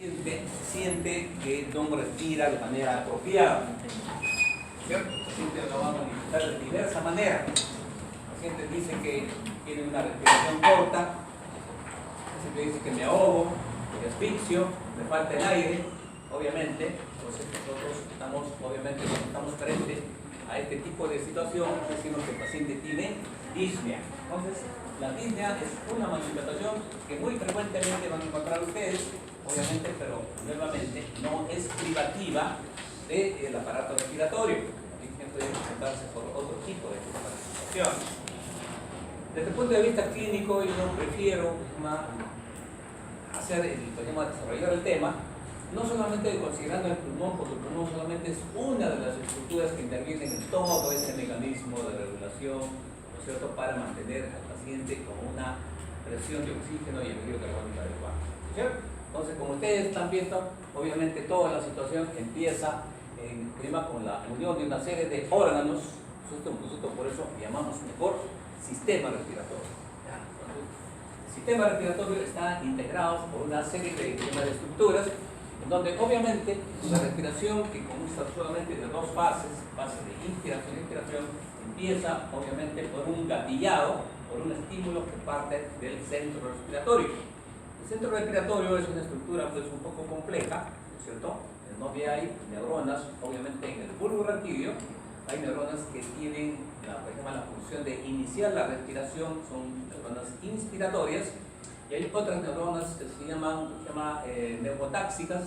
Siente que no respira de manera apropiada, ¿cierto? El paciente lo va a manifestar de diversa manera. El paciente dice que tiene una respiración corta, el paciente dice que me ahogo, me asfixio, me falta el aire, obviamente. Entonces nosotros estamos frente a este tipo de situación, decimos que el paciente tiene disnea. Entonces, la disnea es una manifestación que muy frecuentemente van a encontrar ustedes, obviamente, pero nuevamente no es privativa del aparato respiratorio. La disnea puede presentarse por otro tipo de manifestación. Desde el punto de vista clínico, yo prefiero desarrollar el tema, no solamente considerando el pulmón, porque el pulmón solamente es una de las estructuras que intervienen en todo ese mecanismo de regulación, ¿no es cierto?, para mantener al paciente con una presión de oxígeno y anhídrido carbónico adecuada, ¿cierto? Entonces, como ustedes están viendo, obviamente toda la situación empieza en clima con la unión de una serie de órganos, nosotros por eso llamamos mejor sistema respiratorio. Entonces, el sistema respiratorio está integrado por una serie de estructuras, en donde obviamente la respiración, que consta solamente de dos fases, fase de inspiración y expiración, empieza obviamente por un gatillado, por un estímulo que parte del centro respiratorio. El centro respiratorio es una estructura pues un poco compleja, ¿no es cierto? En donde hay neuronas, obviamente en el bulbo raquídeo, hay neuronas que tienen la función de iniciar la respiración, son neuronas inspiratorias, y hay otras neuronas que se llaman neurotáxicas,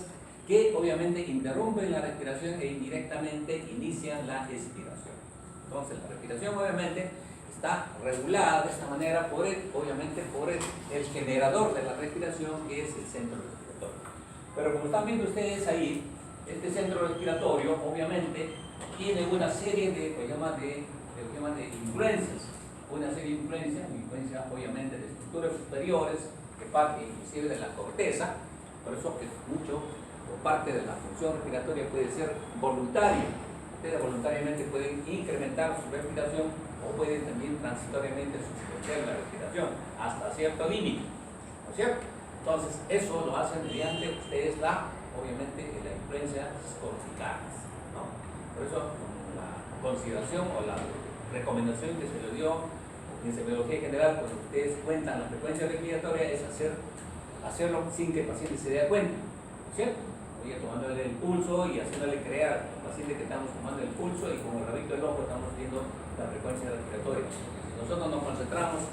que obviamente interrumpen la respiración e indirectamente inician la expiración. Entonces la respiración obviamente está regulada de esta manera por el generador de la respiración, que es el centro respiratorio. Pero como están viendo ustedes ahí, este centro respiratorio obviamente tiene una serie de influencias, una serie de influencias obviamente de estructuras superiores que parte inclusive de la corteza, por eso que mucho o parte de la función respiratoria puede ser voluntaria. Ustedes voluntariamente pueden incrementar su respiración o pueden también transitoriamente suspender la respiración hasta cierto límite, ¿no es cierto? Entonces eso lo hacen mediante ustedes obviamente la influencia corticales, ¿no? Por eso la consideración o la recomendación que se le dio en semiología general, cuando ustedes cuentan la frecuencia respiratoria, es hacerlo sin que el paciente se dé cuenta, ¿cierto? Oye, tomándole el pulso y haciéndole creer al paciente que estamos tomando el pulso y con el rabito del ojo estamos viendo la frecuencia respiratoria. Si nosotros nos concentramos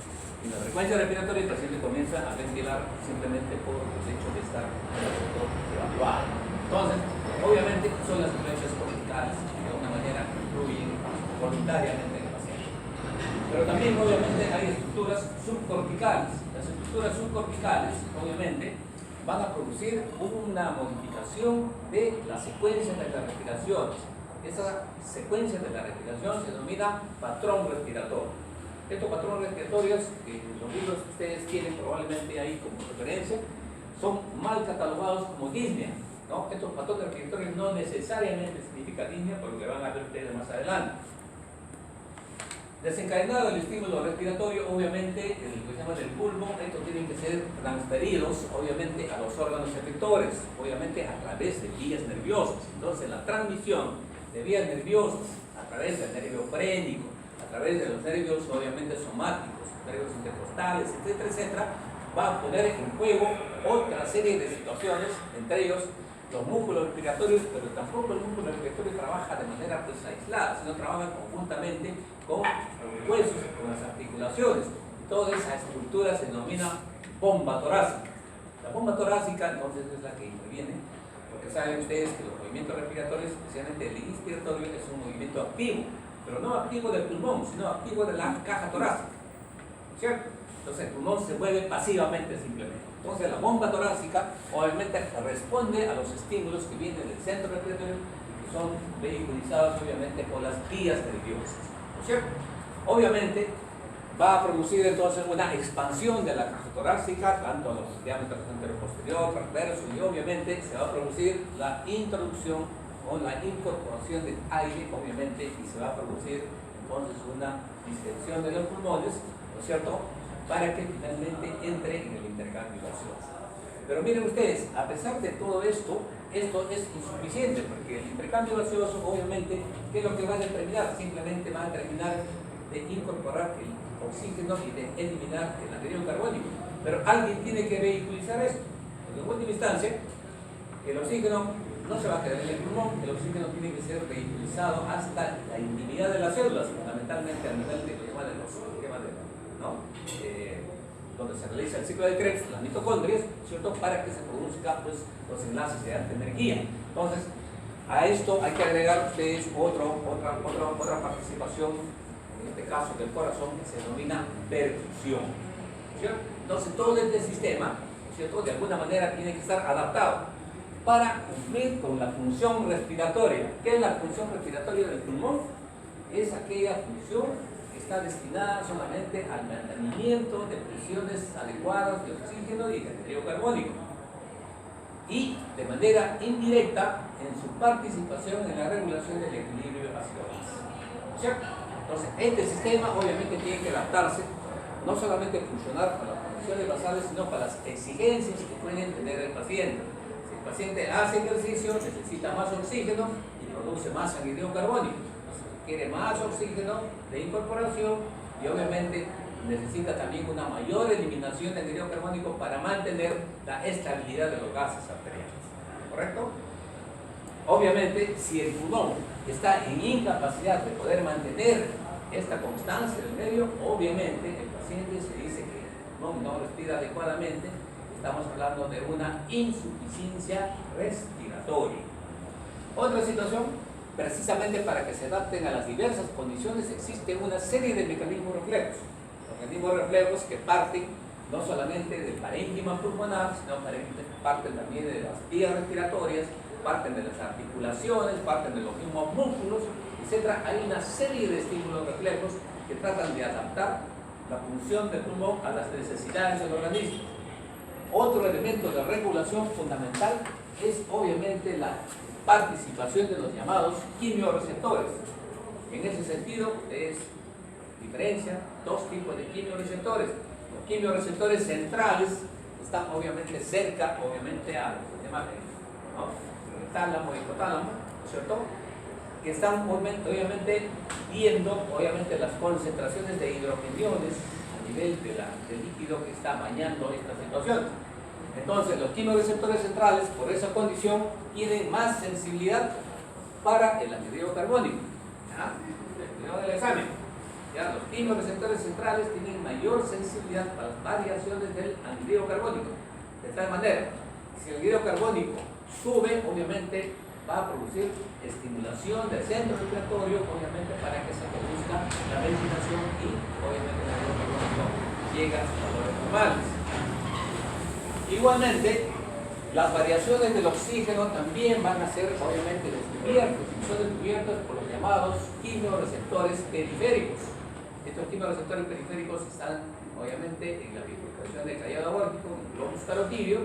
en la frecuencia respiratoria, el paciente comienza a ventilar simplemente por el hecho de estar evaluado. Entonces, obviamente son las influencias corticales que de alguna manera influyen voluntariamente en el paciente. Pero también obviamente hay estructuras subcorticales. Las estructuras subcorticales obviamente van a producir una modificación de la secuencia de las respiraciones. Esa secuencia de la respiración se denomina patrón respiratorio. Estos patrones respiratorios, que los libros que ustedes tienen probablemente ahí como referencia, son mal catalogados como disnea, ¿no? Estos patrones respiratorios no necesariamente significan disnea, por lo que van a ver ustedes más adelante. Desencadenado el estímulo respiratorio, obviamente, del pulmón, estos tienen que ser transferidos, obviamente, a los órganos efectores, obviamente a través de vías nerviosas. Entonces, la transmisión de vías nerviosas a través del nervio frénico, a través de los nervios, obviamente, somáticos, nervios intercostales, etcétera, etcétera, va a poner en juego otra serie de situaciones, entre ellos los músculos respiratorios, pero tampoco el músculo respiratorio trabaja de manera aislada, sino trabaja conjuntamente con los huesos, con las articulaciones. Y toda esa estructura se denomina bomba torácica. La bomba torácica entonces es la que interviene, porque saben ustedes que los movimientos respiratorios, especialmente el inspiratorio, es un movimiento activo, pero no activo del pulmón, sino activo de la caja torácica, ¿cierto? Entonces el pulmón se mueve pasivamente simplemente. Entonces la bomba torácica obviamente responde a los estímulos que vienen del centro respiratorio y que son vehiculizados obviamente por las vías nerviosas, ¿no es cierto? Obviamente va a producir entonces una expansión de la caja torácica, tanto a los diámetros anterior, posterior, transverso, y obviamente se va a producir la introducción o la incorporación del aire, obviamente, y se va a producir entonces una distensión de los pulmones, ¿no es cierto?, para que finalmente entre en el intercambio gaseoso. Pero miren ustedes, a pesar de todo esto, esto es insuficiente, porque el intercambio gaseoso, obviamente, ¿qué es lo que va a determinar? Simplemente va a terminar de incorporar el oxígeno y de eliminar el anhídrido carbónico. Pero alguien tiene que vehiculizar esto. En última instancia, el oxígeno no se va a quedar en el pulmón, el oxígeno tiene que ser vehiculizado hasta la intimidad de las células, fundamentalmente a nivel de lo que llaman los esquemas de, ¿no? Donde se realiza el ciclo de Krebs, las mitocondrias, ¿cierto? Para que se produzcan pues, los enlaces de alta energía. Entonces, a esto hay que agregar ustedes otra participación, en este caso del corazón, que se denomina perfusión, ¿cierto? Entonces, todo este sistema, ¿cierto? De alguna manera tiene que estar adaptado para cumplir con la función respiratoria. ¿Qué es la función respiratoria del pulmón? Es aquella función está destinada solamente al mantenimiento de presiones adecuadas de oxígeno y de anhídrido carbónico, y de manera indirecta en su participación en la regulación del equilibrio ácido-base, ¿cierto? Entonces, este sistema obviamente tiene que adaptarse, no solamente funcionar para las condiciones basales, sino para las exigencias que pueden tener el paciente. Si el paciente hace ejercicio, necesita más oxígeno y produce más anhídrido carbónico. Quiere más oxígeno de incorporación y obviamente necesita también una mayor eliminación de anhídrido carbónico para mantener la estabilidad de los gases arteriales, ¿correcto? Obviamente, si el pulmón está en incapacidad de poder mantener esta constancia del medio, obviamente el paciente se dice que no respira adecuadamente, estamos hablando de una insuficiencia respiratoria. Otra situación, precisamente para que se adapten a las diversas condiciones, existe una serie de mecanismos reflejos. Mecanismos reflejos que parten no solamente del parénquima pulmonar, sino parten también de las vías respiratorias, parten de las articulaciones, parten de los mismos músculos, etc. Hay una serie de estímulos reflejos que tratan de adaptar la función del pulmón a las necesidades del organismo. Otro elemento de regulación fundamental es obviamente la participación de los llamados quimioreceptores. En ese sentido, es diferencia dos tipos de quimioreceptores. Los quimioreceptores centrales están obviamente cerca, obviamente, al sistema tálamo y hipotálamo, ¿cierto? Que están obviamente viendo obviamente las concentraciones de hidrogeniones a nivel del líquido que está bañando esta situación. Entonces, los quimioreceptores centrales, por esa condición, tienen más sensibilidad para el anhídrido carbónico. ¿Ya? El del examen. ¿Ya? Los quimioreceptores centrales tienen mayor sensibilidad para las variaciones del anhídrido carbónico. De tal manera, si el anhídrido carbónico sube, obviamente va a producir estimulación del centro respiratorio, obviamente para que se produzca la ventilación y obviamente el anhídrido carbónico llega a sus valores normales. Igualmente, las variaciones del oxígeno también van a ser obviamente descubiertas, y son descubiertas por los llamados quimioreceptores periféricos. Estos quimioreceptores periféricos están obviamente en la bifurcación del callado aórtico, en el globus carotideo,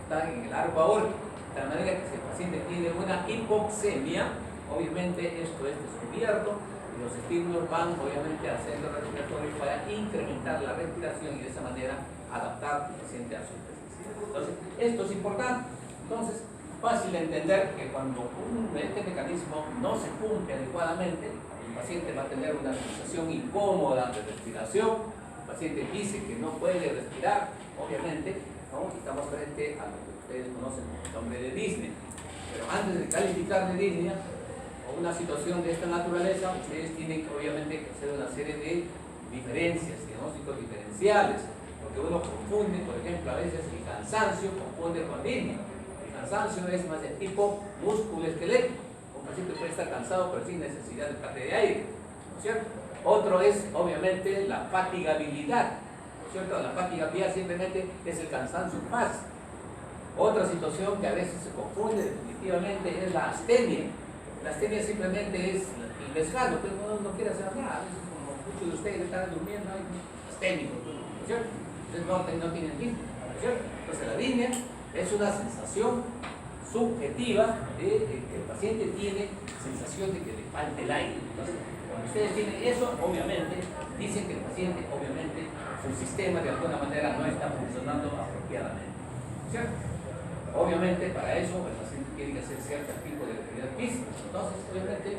están en el arco aórtico, de tal manera que si el paciente tiene una hipoxemia, obviamente esto es descubierto y los estímulos van obviamente al centro respiratorio para incrementar la respiración y de esa manera adaptar al paciente a su necesidad. Entonces, esto es importante. Entonces, fácil de entender que cuando este mecanismo no se cumple adecuadamente, el paciente va a tener una sensación incómoda de respiración, el paciente dice que no puede respirar, obviamente, ¿no? Estamos frente a lo que ustedes conocen como el nombre de disnea. Pero antes de calificar de disnea o una situación de esta naturaleza, ustedes tienen que obviamente hacer una serie de diferencias, diagnósticos diferenciales, porque uno confunde, por ejemplo, a veces el cansancio confunde con disnea. El cansancio es más de tipo músculo-esquelético. Un paciente puede estar cansado pero sin necesidad de escape de aire, ¿no es cierto? Otro es obviamente la fatigabilidad, ¿no es cierto? La fatigabilidad simplemente es el cansancio fácil. Otra situación que a veces se confunde definitivamente es la astenia. La astenia simplemente es el desgano, pero no quiere hacer nada. A veces, como muchos de ustedes están durmiendo, hay asténicos, ¿no es cierto? Entonces no tienen disnea, ¿no es cierto? Entonces la disnea es una sensación subjetiva de que el paciente tiene sensación de que le falta el aire. Entonces, cuando ustedes tienen eso, obviamente, dicen que el paciente, obviamente, su sistema de alguna manera no está funcionando apropiadamente, ¿cierto? Obviamente, para eso el paciente tiene que hacer cierto tipo de actividad física. Entonces, obviamente,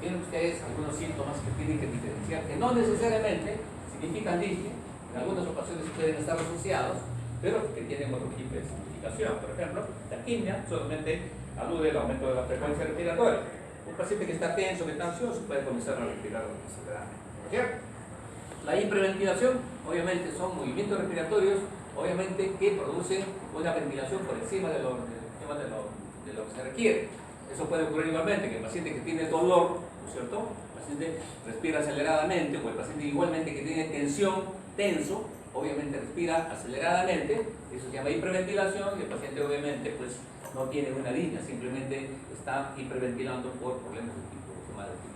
tienen ustedes algunos síntomas que tienen que diferenciar, que no necesariamente significan disnea, en algunas ocasiones pueden estar asociados, pero que tienen otro tipo de significación. Por ejemplo, la taquimia solamente alude al aumento de la frecuencia respiratoria. Un paciente que está tenso, que está ansioso, puede comenzar a respirar aceleradamente. ¿Cierto? La hiperventilación, obviamente, son movimientos respiratorios, obviamente, que producen una ventilación por encima de lo que se requiere. Eso puede ocurrir igualmente, que el paciente que tiene dolor, ¿no es cierto? El paciente respira aceleradamente, o el paciente igualmente que tiene tensión, tenso, obviamente respira aceleradamente, eso se llama hiperventilación, y el paciente obviamente pues no tiene una línea, simplemente está hiperventilando por problemas de tipo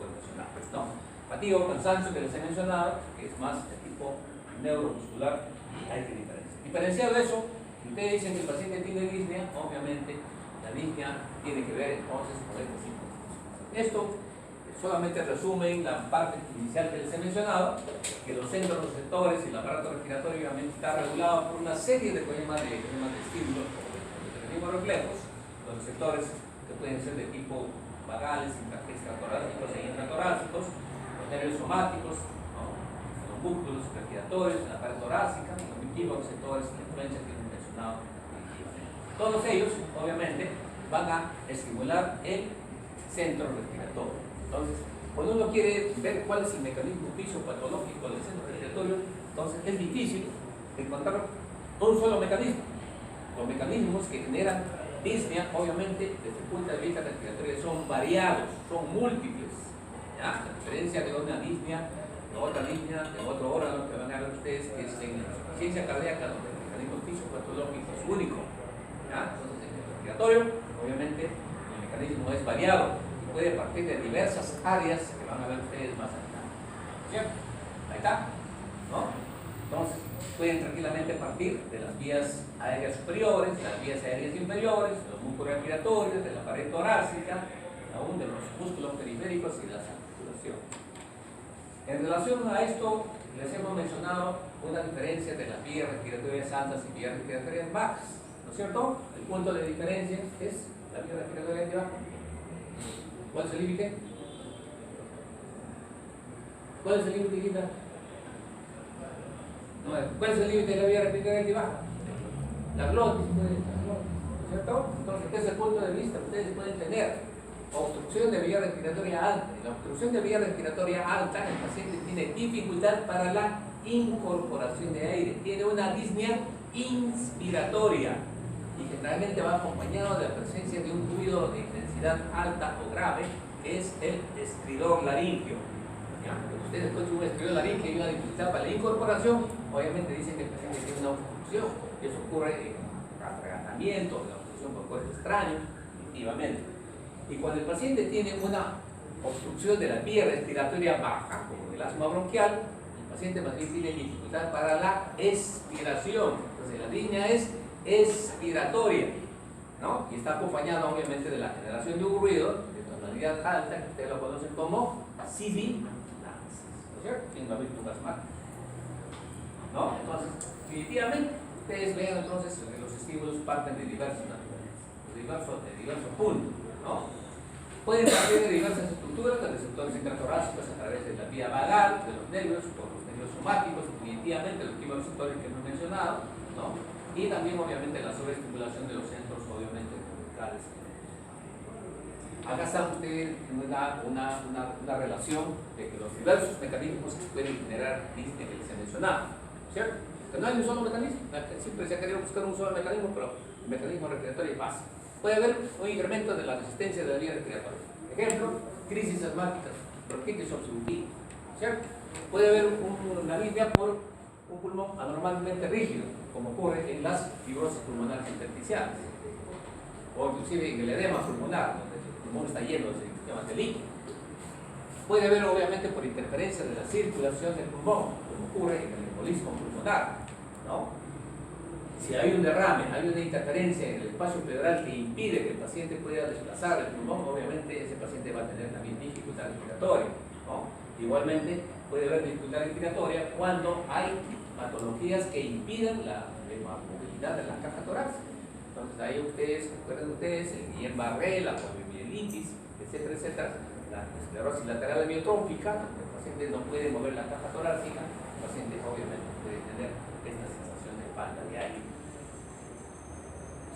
emocional, ¿no? Fatiga o cansancio que les he mencionado, que es más de tipo neuromuscular, hay que diferenciar. Diferenciado de eso, ustedes dicen que el paciente tiene disnea, obviamente la disnea tiene que ver entonces con este síntoma. Esto solamente resumen la parte inicial que les he mencionado, que los centros receptores y el aparato respiratorio obviamente está regulado por una serie de problemas de estímulos, como los mecanismos reflejos, los receptores que pueden ser de tipo vagales, extratorácicos e intratorácicos, los nervios somáticos, ¿no? Los músculos respiratorios, la pared torácica, los receptores, la influencia que hemos mencionado. Todos ellos, obviamente, van a estimular el centro respiratorio. Entonces, cuando uno quiere ver cuál es el mecanismo fisiopatológico del centro respiratorio, entonces es difícil encontrar un solo mecanismo. Los mecanismos que generan disnea, obviamente, desde el punto de vista respiratorio, son variados, son múltiples. ¿Ya? La diferencia de una disnea, de otra disnea, de otro órgano que van a ver ustedes, que es en la insuficiencia cardíaca, donde el mecanismo fisiopatológico es único. ¿Ya? Entonces, en el respiratorio, obviamente, el mecanismo es variado. Puede partir de diversas áreas que van a ver ustedes más adelante. ¿Cierto? Ahí está, ¿no? Entonces, pueden tranquilamente partir de las vías aéreas superiores, de las vías aéreas inferiores, de los músculos respiratorios, de la pared torácica, aún de los músculos periféricos y de las articulaciones. En relación a esto, les hemos mencionado una diferencia de las vías respiratorias altas y vías respiratorias bajas, ¿no es cierto? El punto de diferencia es la vía respiratoria alta y baja. ¿Cuál es el límite? ¿Cuál es el límite, Guita? ¿Cuál es el límite de la vía respiratoria alta y baja? La glotis, ¿cierto? Entonces, desde ese punto de vista, ustedes pueden tener obstrucción de vía respiratoria alta. En la obstrucción de vía respiratoria alta, el paciente tiene dificultad para la incorporación de aire, tiene una disnea inspiratoria y generalmente va acompañado de la presencia de un ruido de intensidad alta o grave, que es el estridor laríngeo. ¿Ya? Ustedes escuchan un estridor laríngeo y una dificultad para la incorporación, obviamente dicen que el paciente tiene una obstrucción, y eso ocurre en atragantamiento, en la obstrucción por cuerpo extraño, definitivamente. Y cuando el paciente tiene una obstrucción de la vía respiratoria baja, como el asma bronquial, el paciente más bien tiene dificultad para la expiración. Entonces la línea es expiratoria, ¿no? Y está acompañado obviamente de la generación de un ruido de tonalidad alta, que ustedes lo conocen como sibilancia, ¿no es cierto? ¿Quién lo ha visto un asmático? ¿No? Entonces, definitivamente, ustedes vean entonces que los estímulos parten de diversos puntos, ¿no? Pueden partir de diversas estructuras, de receptores intratorácicos a través de la vía vagal, de los nervios, por los nervios somáticos, definitivamente los receptores que hemos mencionado, ¿no? Y también obviamente la sobreestimulación de los centros obviamente corticales. Acá están ustedes en una relación de que los diversos mecanismos que pueden generar disnea que les he mencionado, ¿cierto? Que no hay un solo mecanismo, siempre se ha querido buscar un solo mecanismo, pero el mecanismo respiratorio es básico. Puede haber un incremento de la resistencia de la vía respiratoria. Ejemplo, crisis asmáticas, bronquitis obstructiva, ¿cierto? Puede haber una disnea por un pulmón anormalmente rígido, como ocurre en las fibrosis pulmonares intersticiales, o inclusive en el edema pulmonar, donde el pulmón está lleno de líquido. Puede haber obviamente por interferencia de la circulación del pulmón, como ocurre en el embolismo pulmonar, ¿no? Si hay un derrame, hay una interferencia en el espacio pleural que impide que el paciente pueda desplazar el pulmón, obviamente ese paciente va a tener también dificultad respiratoria, ¿no? Igualmente puede haber dificultad respiratoria cuando hay patologías que impiden la movilidad de la caja torácica. Entonces ahí ustedes, recuerden ustedes, el Guillain-Barré, la poliomielitis, etcétera, etcétera, la esclerosis lateral amiotrófica, el paciente no puede mover la caja torácica, el paciente obviamente puede tener esta sensación de falta de aire.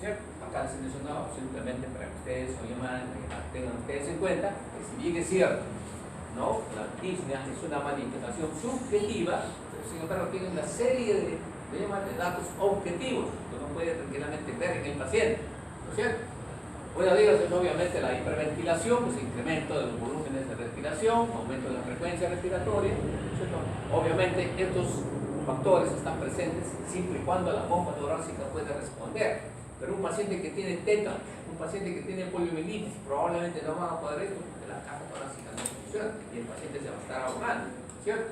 ¿Cierto? Acá les he mencionado simplemente para que ustedes tengan ustedes en cuenta que si bien es cierto, ¿no? La disnea es una manifestación subjetiva, pero sin embargo tiene una serie de datos objetivos que uno puede tranquilamente ver en el paciente, ¿no es cierto? Una de ellas es obviamente la hiperventilación, pues incremento de los volúmenes de respiración, aumento de la frecuencia respiratoria, ¿cierto? Obviamente estos factores están presentes siempre y cuando la bomba torácica puede responder, pero un paciente que tiene tétano, un paciente que tiene poliomielitis, probablemente no van a poder esto porque la caja torácica no funciona y el paciente se va a estar ahogando, ¿cierto?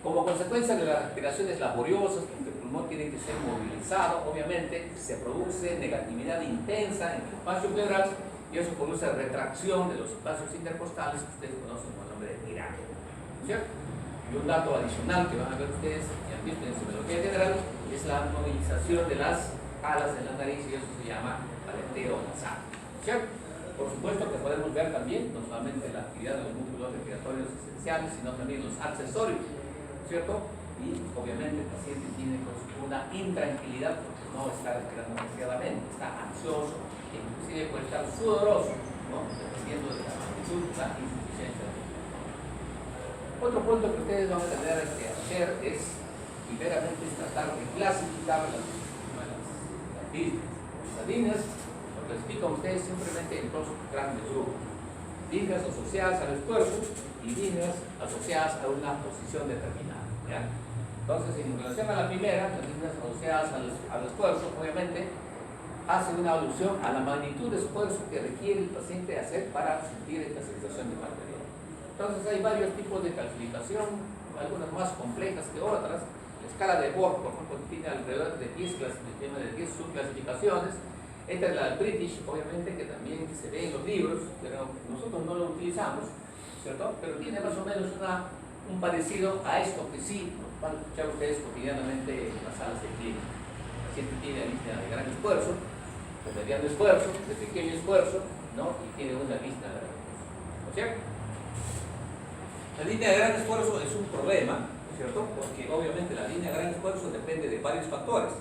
Como consecuencia de las respiraciones laboriosas, porque el pulmón tiene que ser movilizado, obviamente se produce negatividad intensa en el espacio pleural y eso produce retracción de los espacios intercostales que ustedes conocen con el nombre de tiranio, ¿cierto? Y un dato adicional que van a ver ustedes, y han visto en semiología general, es la movilización de las alas en la nariz y eso se llama aleteo nasal, ¿cierto? Por supuesto que podemos ver también no solamente la actividad de los músculos respiratorios esenciales, sino también los accesorios, ¿cierto? Y obviamente el paciente tiene una intranquilidad porque no está respirando demasiadamente, está ansioso, e inclusive puede estar sudoroso, ¿no? Dependiendo de la magnitud de la insuficiencia. Otro punto que ustedes van a tener que hacer es, primeramente, tratar de clasificar las disneas. Las disneas lo clasifican ustedes simplemente en dos grandes grupos: disneas asociadas al esfuerzo y disneas asociadas a una posición determinada, ¿ya? Entonces, en relación a la primera, las disneas asociadas al esfuerzo, obviamente, hace una alusión a la magnitud de esfuerzo que requiere el paciente hacer para sentir esta sensación de falta de aire. Entonces, hay varios tipos de clasificación, algunas más complejas que otras. La escala de Borg, por ejemplo, tiene alrededor de 10 subclasificaciones. Esta es la British, obviamente, que también se ve en los libros, pero nosotros no lo utilizamos, ¿cierto? Pero tiene más o menos un parecido a esto que sí van a escuchar ustedes cotidianamente en las salas de clínica. El paciente tiene disnea de gran esfuerzo, de mediano esfuerzo, de pequeño esfuerzo, ¿no? Y tiene una disnea de gran esfuerzo, ¿no es cierto? La disnea de gran esfuerzo es un problema, ¿cierto? Porque obviamente la disnea de gran esfuerzo depende de varios factores.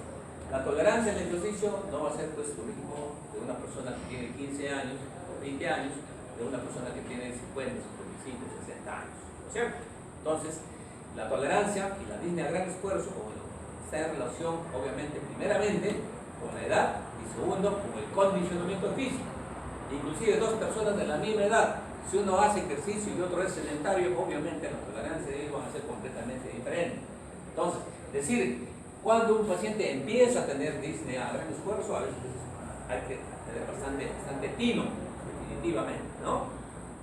La tolerancia al ejercicio no va a ser pues lo mismo de una persona que tiene 15 años o 20 años de una persona que tiene 50, 55, 60 años, ¿no es cierto? Entonces, la tolerancia y la disnea de gran esfuerzo está en relación, obviamente, primeramente con la edad y segundo con el condicionamiento físico. Inclusive dos personas de la misma edad, si uno hace ejercicio y otro es sedentario, obviamente la tolerancia de ellos van a ser completamente diferentes. Entonces, decir, cuando un paciente empieza a tener disnea a gran esfuerzo, a veces hay que tener bastante tino, definitivamente, ¿no?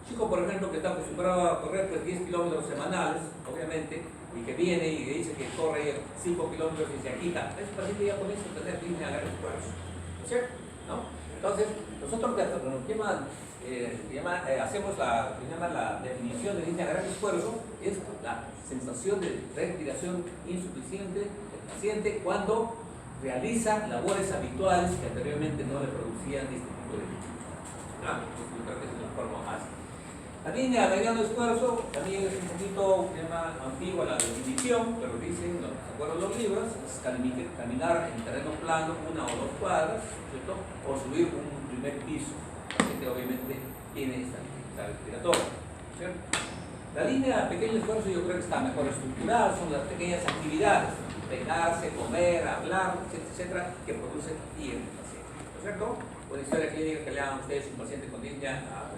Chico, por ejemplo, que está acostumbrado a correr pues, 10 kilómetros semanales, obviamente, y que viene y dice que corre 5 kilómetros y se quita, ese paciente ya comienza a tener disnea a gran esfuerzo, ¿no es cierto? ¿No? Entonces, nosotros hacemos la definición de disnea a gran esfuerzo, es la sensación de respiración insuficiente del paciente cuando realiza labores habituales que anteriormente no le producían este tipo de dificultades. Yo creo que es la forma más. La disnea de mediano esfuerzo también es un poquito antigua la definición, pero dicen, no se acuerdan los libros, es caminar en terreno plano 1 o 2 cuadras, ¿cierto? O subir un primer piso, que obviamente tiene esta dificultad respiratoria, ¿cierto? La línea de pequeño esfuerzo yo creo que está mejor estructurada, son las pequeñas actividades, peinarse, comer, hablar, etcétera, que produce fatiga en el paciente, ¿no es cierto? Una historia clínica que le hagan ustedes un paciente con disnea a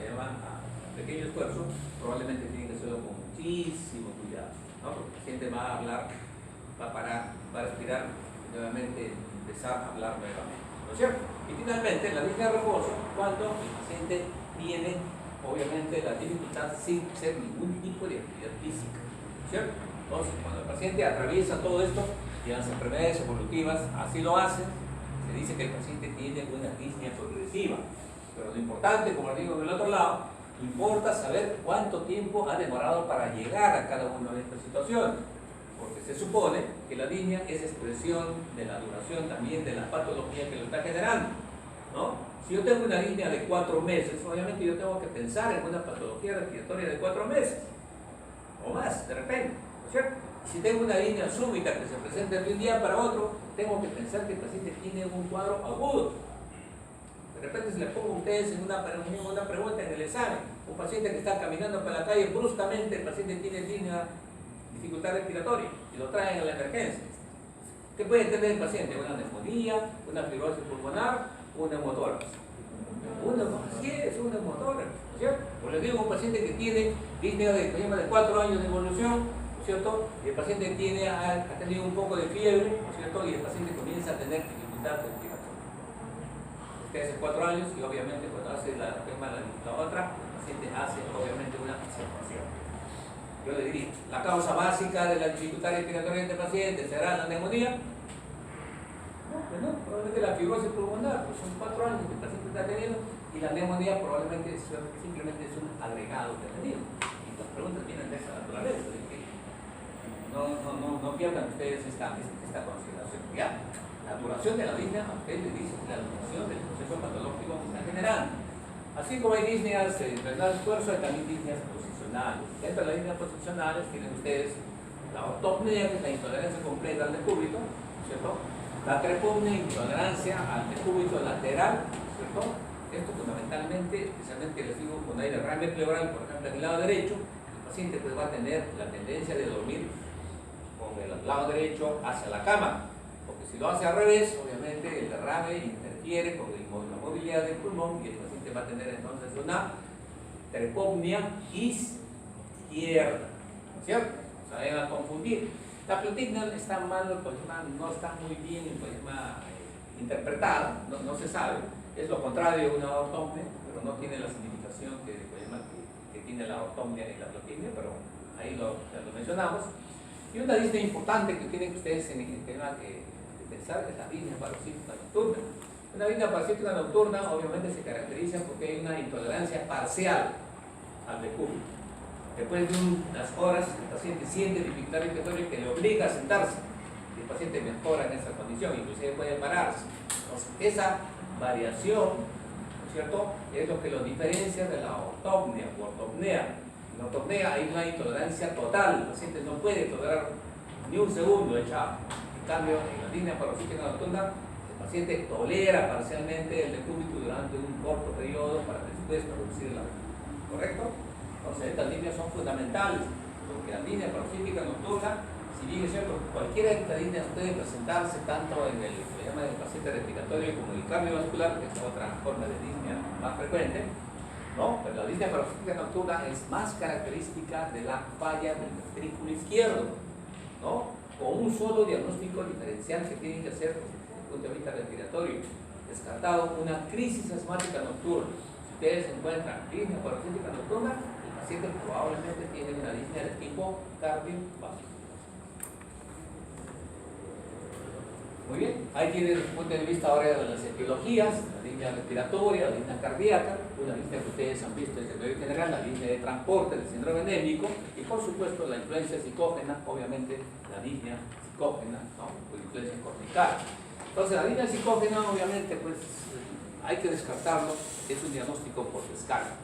pequeño esfuerzo, probablemente tiene que hacerlo con muchísimo cuidado, ¿no? Porque el paciente va a hablar, va a parar, va a respirar y nuevamente empezar a hablar nuevamente, ¿no es cierto? Y finalmente la disnea de reposo, cuando el paciente tiene obviamente la dificultad sin hacer ningún tipo de actividad física, ¿no es cierto? Entonces, cuando el paciente atraviesa todo esto y las enfermedades evolutivas así lo hacen, se dice que el paciente tiene una disnea progresiva. Pero lo importante, como digo del otro lado, importa saber cuánto tiempo ha demorado para llegar a cada una de estas situaciones. porque se supone que la disnea es expresión de la duración también de la patología que lo está generando, ¿no? Si yo tengo una disnea de 4 meses, obviamente yo tengo que pensar en una patología respiratoria de 4 meses, o más, de repente, ¿no es cierto? Si tengo una disnea súbita que se presenta de un día para otro, tengo que pensar que el paciente tiene un cuadro agudo. De repente se le pongo a ustedes en una pregunta en el examen, un paciente que está caminando por la calle, bruscamente el paciente tiene disnea, dificultad respiratoria, y lo traen a la emergencia. ¿Qué puede tener el paciente? Una neumonía, una fibrosis pulmonar, un neumotórax. Así es, un neumotórax, ¿cierto? O les digo a un paciente que tiene disnea de 4 años de evolución, ¿cierto? Y el paciente ha tenido un poco de fiebre, ¿cierto? Y el paciente comienza a tener dificultad respiratoria. Usted hace 4 años y obviamente cuando hace la otra, el paciente hace obviamente una observación. Yo le diría, la causa básica de la dificultad respiratoria de este paciente será la neumonía. No, probablemente la fibrosis pulmonar, pues son 4 años que el paciente está teniendo, y la neumonía probablemente simplemente es un agregado que ha tenido. Y las preguntas vienen de esa naturaleza, de que no pierdan ustedes esta consideración. ¿Ya? La duración de la disnea, a ustedes les dice la duración del proceso patológico que está generando. Así como hay disneas de renal esfuerzo, hay también disneas posicionales. Dentro de las disneas posicionales tienen ustedes la ortopnea, que es la intolerancia completa al decúbito, ¿cierto? La trepopnea, intolerancia al decúbito lateral, ¿cierto? Esto fundamentalmente, especialmente les digo, cuando hay derrame pleural, por ejemplo, en el lado derecho, el paciente pues va a tener la tendencia de dormir con el lado derecho hacia la cama, porque si lo hace al revés, obviamente el derrame interfiere con la movilidad del pulmón y el paciente va a tener entonces una trepopnea izquierda, ¿cierto? O sea, vayan a confundir. La Platinum está mal, no está muy bien interpretada, no se sabe. Es lo contrario de una ortopnea, pero no tiene la significación que tiene la ortopnea y la Platinum, pero ahí lo mencionamos. Y una disnea importante que tienen ustedes en el tema que pensar es la disnea paroxística nocturna. Una disnea paroxística nocturna obviamente se caracteriza porque hay una intolerancia parcial al decúbito. Después de unas horas, el paciente siente dificultad respiratoria que le obliga a sentarse. Y el paciente mejora en esa condición, inclusive puede pararse. Entonces, esa variación, ¿no es cierto?, es lo que lo diferencia de la ortopnea o ortopnea. En la ortopnea hay una intolerancia total, el paciente no puede tolerar ni un segundo echado. En cambio, en la disnea paroxística nocturna, el paciente tolera parcialmente el decúbito durante un corto periodo para después producir la vida. ¿Correcto? Entonces, estas líneas son fundamentales, porque la línea paroxística nocturna, si bien es cierto, cualquiera de estas líneas puede presentarse tanto en el que se llama el paciente respiratorio como en el cardiovascular, que es otra forma de línea más frecuente, ¿no? Pero la línea paroxística nocturna es más característica de la falla del ventrículo izquierdo, ¿no? Con un solo diagnóstico diferencial que tienen que hacer desde el punto de vista respiratorio, descartado una crisis asmática nocturna. Si ustedes encuentran línea paroxística nocturna, el paciente probablemente tiene una disnea de tipo cardiovascular. Muy bien, ahí tienen desde el punto de vista ahora de las etiologías, la línea respiratoria, la línea cardíaca, una línea que ustedes han visto desde el medio general, la línea de transporte del síndrome anémico y por supuesto la influencia psicógena, obviamente la línea psicógena, ¿no? Por influencia cortical. Entonces la línea psicógena obviamente pues hay que descartarlo, es un diagnóstico por descarga.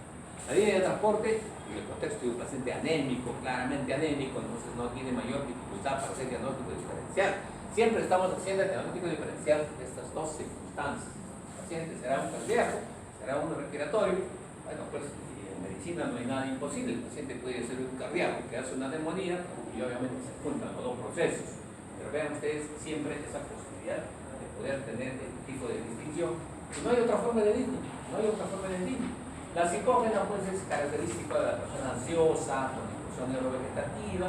La línea de transporte, en el contexto de un paciente anémico, claramente anémico, entonces no tiene mayor dificultad para hacer diagnóstico diferencial. Siempre estamos haciendo el diagnóstico diferencial de estas dos circunstancias. El paciente será un cardíaco, será un respiratorio. Bueno, pues en medicina no hay nada imposible. El paciente puede ser un cardíaco que hace una neumonía y obviamente se juntan los dos procesos. Pero vean ustedes siempre esa posibilidad de poder tener el tipo de distinción. Y no hay otra forma de distinción, no hay otra forma de distinción. La psicógena pues es característica de la persona ansiosa, con inclusión neurovegetativa,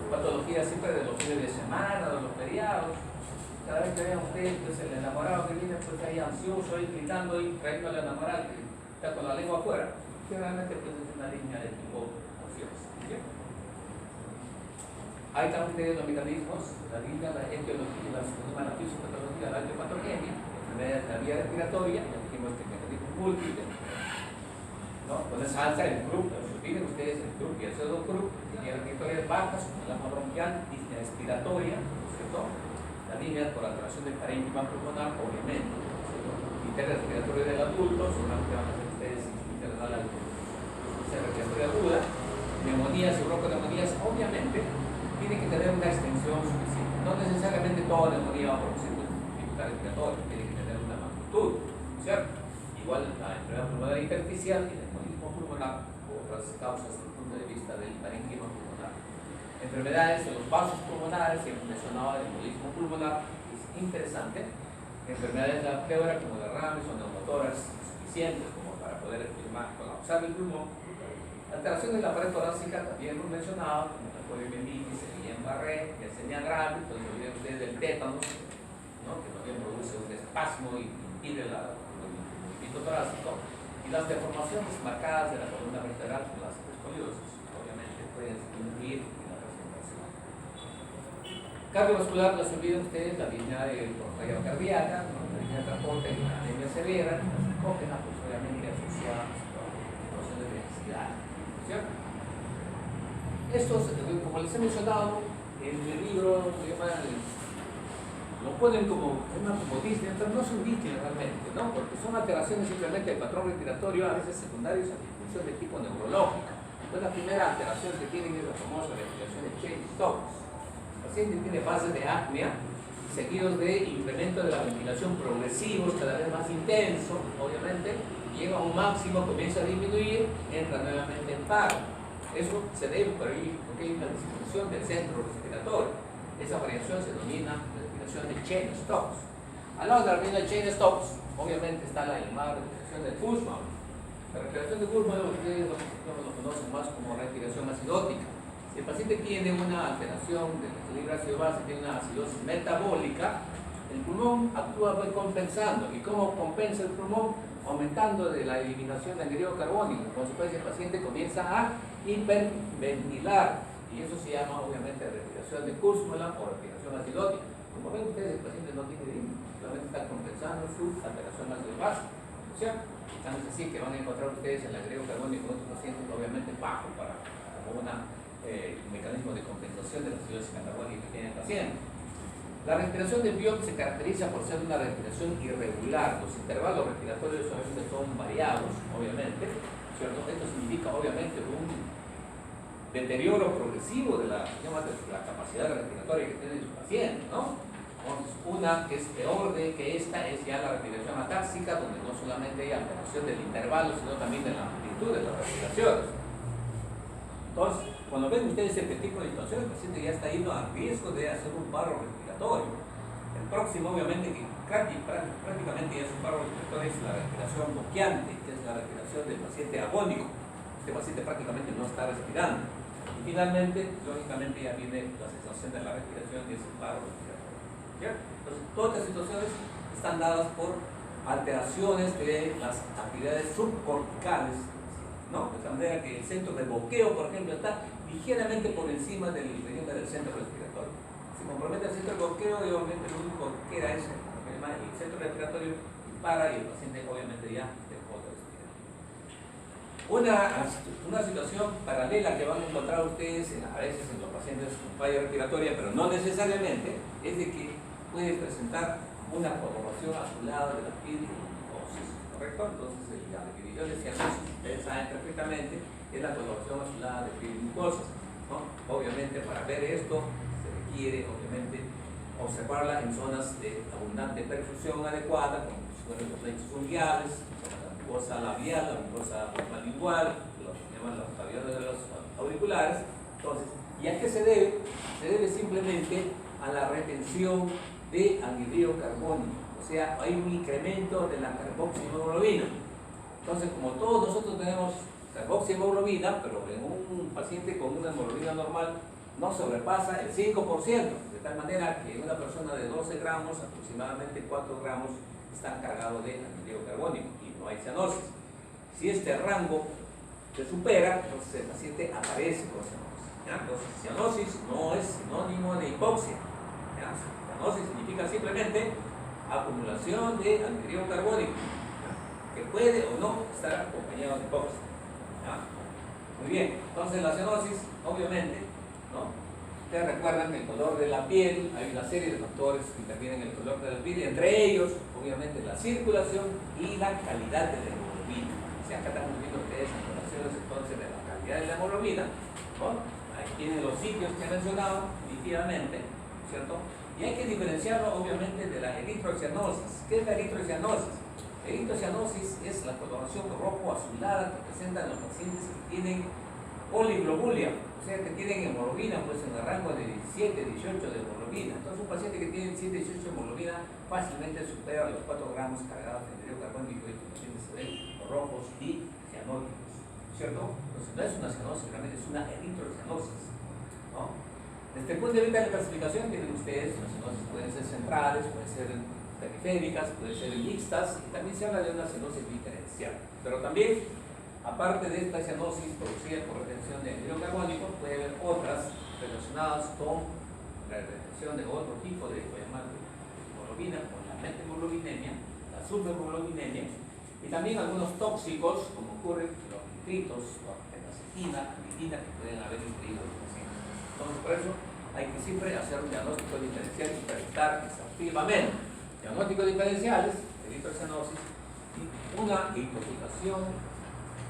patología siempre de los fines de semana, de los feriados. Cada vez que vean ustedes pues, el enamorado que viene pues ahí ansioso, ahí gritando y trayendo al enamorado que está con la lengua afuera, generalmente pues es una línea de tipo ansioso. ¿Sí? Hay también ustedes los mecanismos, la línea, la etiología, la fisiopatología, la etiopatogenia, la vía respiratoria, ya dijimos que mecanismos múltiples, ¿no? Con esa alza el grupo, viven ustedes el CRUP y el pseudocrup, disnea respiratorias bajas, como el asma bronquial, disnea expiratoria, ¿no es cierto? La línea por alteración del parénquima pulmonar, obviamente, ¿no es cierto? Interés respiratorio del adulto, seguramente van a ser ustedes internal al respiratoria aguda, neumonías y bronconeumonías, obviamente, tiene que tener una extensión suficiente. No necesariamente toda neumonía va a producir dificultad respiratoria, tiene que tener una magnitud, ¿cierto? Igual la enfermedad pulmonar intersticial y el embolismo pulmonar, u otras causas desde el punto de vista del parénquima pulmonar. Enfermedades de los vasos pulmonares, siempre mencionaba el embolismo pulmonar, es interesante. Enfermedades de la pleura como derrames o neumotoras suficientes como para poder colapsar el pulmón. Alteraciones de la pared torácica también hemos mencionado, como la poliomielitis, el Guillain-Barré, el Yersinia gravis, entonces olviden ustedes del tétano, ¿no? Que también produce un espasmo y impide el movimiento torácico, y las deformaciones marcadas de la columna vertebral con las escoliosis, obviamente pueden influir en la presentación. Cardiovascular, no se olviden ustedes la línea de portalidad cardíaca, ¿no? La línea de transporte, la anemia severa, la psicógena, pues obviamente asociada a situaciones de densidad. ¿Cierto? Estos, como les he mencionado, en el libro lo ponen como Disney, pero no son Disney realmente, ¿no? Porque son alteraciones simplemente del patrón respiratorio, a veces secundarios a disfunción de tipo neurológico. Entonces la primera alteración que tienen es la famosa respiración de Cheyne-Stokes. El paciente tiene fases de apnea, seguidos de incremento de la ventilación progresivos, cada vez más intenso, obviamente, llega a un máximo, comienza a disminuir, entra nuevamente en paro. Eso se debe por ahí, porque hay una disminución del centro respiratorio. Esa variación se denomina respiración de Cheyne-Stokes. Al lado de la respiración de Cheyne-Stokes, obviamente está la llamada respiración de Kussmaul. La respiración de Kussmaul, ustedes lo conocen más como respiración acidótica. Si el paciente tiene una alteración del equilibrio ácido-base, tiene una acidosis metabólica, el pulmón actúa compensando. ¿Y cómo compensa el pulmón? Aumentando de la eliminación de anhídrido carbónico. En consecuencia, el paciente comienza a hiperventilar. Y eso se llama, obviamente, respiración de Kussmaul o respiración acidótica. Como ven ustedes, el paciente no tiene ritmo, solamente está compensando su alteración ácido-base. ¿No es cierto? Tan así que van a encontrar ustedes el anhídrido carbónico en otros pacientes, obviamente, bajo como un mecanismo de compensación de la acidosis metabólica que tiene el paciente. La respiración de Biot se caracteriza por ser una respiración irregular. Los intervalos respiratorios obviamente son variados, obviamente, ¿cierto? Esto significa obviamente un deterioro progresivo de la capacidad respiratoria que tiene su paciente, ¿no? Entonces, una que es peor que esta es ya la respiración atáxica, donde no solamente hay alteración del intervalo, sino también de la amplitud de las respiraciones. Entonces, cuando ven ustedes este tipo de situación, el paciente ya está yendo a riesgo de hacer un paro respiratorio. El próximo, obviamente, que prácticamente ya es un paro respiratorio, es la respiración boqueante, que es la respiración del paciente agónico. Este paciente prácticamente no está respirando. Y finalmente, lógicamente, ya viene la sensación de la respiración, que es un paro respiratorio. ¿Ya? Entonces, todas estas situaciones están dadas por alteraciones de las actividades subcorticales, ¿no? De tal manera que el centro de boqueo, por ejemplo, está ligeramente por encima del volumen del centro respiratorio. Se compromete el centro de boqueo y obviamente lo único que queda es el centro respiratorio y para, y el paciente obviamente ya dejó de respirar. Una situación paralela que van a encontrar ustedes a veces en los pacientes con falla respiratoria, pero no necesariamente, es de que puede presentar una coloración azulada de la piel y la mucosis, ¿correcto? Entonces, la definición de cianosis, ustedes saben perfectamente, es la coloración azulada de piel y mucosas, ¿no? Obviamente, para ver esto, se requiere, obviamente, observarla en zonas de abundante perfusión adecuada, como los lechos unguiales, la mucosa labial, la mucosa lingual, lo que llaman los alveolos de los auriculares. Entonces, ¿y a qué se debe? Se debe simplemente a la retención de anhídrido carbónico, o sea, hay un incremento de la carboxihemoglobina. Entonces, como todos nosotros tenemos carboxihemoglobina, pero en un paciente con una hemoglobina normal no sobrepasa el 5%, de tal manera que una persona de 12 gramos, aproximadamente 4 gramos, están cargados de anhídrido carbónico y no hay cianosis. Si este rango se supera, entonces el paciente aparece con cianosis, ¿ya? Entonces, cianosis no es sinónimo de hipoxia, ¿ya? Cianosis significa simplemente acumulación de anhídrido carbónico, ¿ya? Que puede o no estar acompañado de hipoxia, ¿ya? Muy bien, entonces la cianosis, obviamente, ¿no? Ustedes recuerdan que el color de la piel, hay una serie de factores que intervienen en el color de la piel, y entre ellos, obviamente, la circulación y la calidad de la hemoglobina. O sea, acá estamos viendo ustedes en relaciones entonces de la calidad de la hemoglobina, ¿no? Ahí tienen los sitios que he mencionado, definitivamente, ¿cierto? Y hay que diferenciarlo, obviamente, de la eritrocianosis. ¿Qué es la eritrocianosis? La eritrocianosis es la coloración rojo-azulada que presentan los pacientes que tienen poliglobulia, o sea, que tienen hemoglobina pues en el rango de 17, 18 de hemoglobina. Entonces, un paciente que tiene 17, 18 de hemoglobina fácilmente supera los 4 gramos cargados de anhídrido carbónico y los pacientes se ven rojos y cianóticos, ¿cierto? Entonces, no es una cianosis, realmente es una eritrocianosis, ¿no? Desde el punto de vista de la clasificación, tienen ustedes, las cianosis pueden ser centrales, pueden ser periféricas, pueden ser mixtas, y también se habla de una cianosis diferencial. Pero también, aparte de esta cianosis producida por retención de anhídrido carbónico, puede haber otras relacionadas con la retención de otro tipo de hemoglobina, como la methemoglobinemia, la subhemoglobinemia, y también algunos tóxicos, como ocurre los nitritos, la pentacetina, litina, que pueden haber incluido los pacientes. Entonces, por eso hay que siempre hacer un diagnóstico diferencial y tratar exhaustivamente. Diagnósticos diferenciales, eritrocianosis, y una intoxicación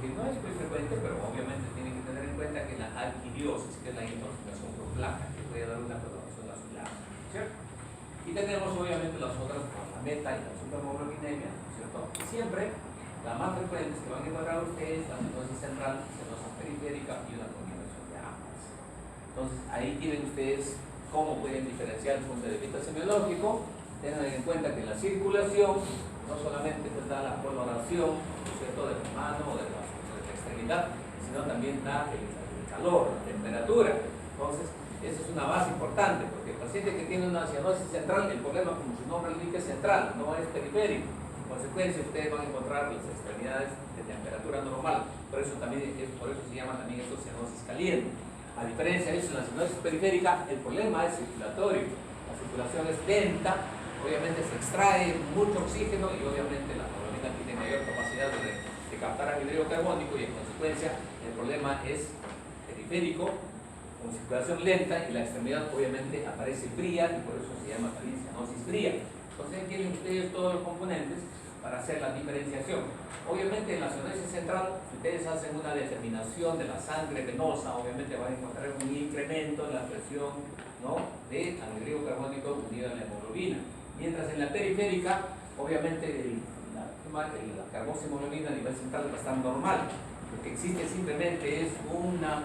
que no es muy frecuente, pero obviamente tienen que tener en cuenta que la alquiliosis, que es la intoxicación por placa, que puede dar una coloración azulada, ¿cierto? Y tenemos obviamente las otras, como la meta y la superhemoglobinemia, ¿cierto? Y siempre, la más frecuente que van a encontrar ustedes, la cianosis central, cianosis periférica y una combinación de ambas. Entonces, ahí tienen ustedes cómo pueden diferenciar desde el punto de vista semiológico. Tengan en cuenta que la circulación no solamente pues, da la coloración, ¿cierto?, de la mano o de la extremidad, sino también da el calor, la temperatura. Entonces, esa es una base importante, porque el paciente que tiene una cianosis central, el problema, como su nombre indica, es central, no es periférico. En consecuencia, ustedes van a encontrar las extremidades de temperatura normal, por eso se llama también esto cianosis caliente. A diferencia de eso, en la cianosis periférica, el problema es circulatorio. La circulación es lenta, obviamente se extrae mucho oxígeno y obviamente la hemoglobina tiene mayor capacidad de captar anhídrido carbónico, y en consecuencia el problema es periférico, con circulación lenta, y la extremidad obviamente aparece fría, y por eso se llama también cianosis fría. Entonces tienen ustedes todos los componentes para hacer la diferenciación. Obviamente en la cianosis central, si ustedes hacen una determinación de la sangre venosa, obviamente van a encontrar un incremento en la presión, ¿no?, de anhídrido carbónico unido a la hemoglobina. Mientras en la periférica, obviamente la carboxhemoglobina a nivel central va a estar normal. Lo que existe simplemente es una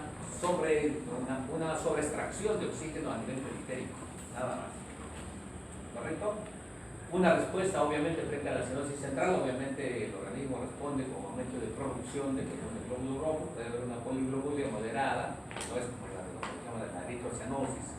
sobreextracción de oxígeno a nivel periférico, nada más. ¿Correcto? Una respuesta, obviamente, frente a la cianosis central, obviamente el organismo responde con aumento de producción de glóbulo rojo, puede haber una poliglobulia moderada, no es como la de la eritrocianosis,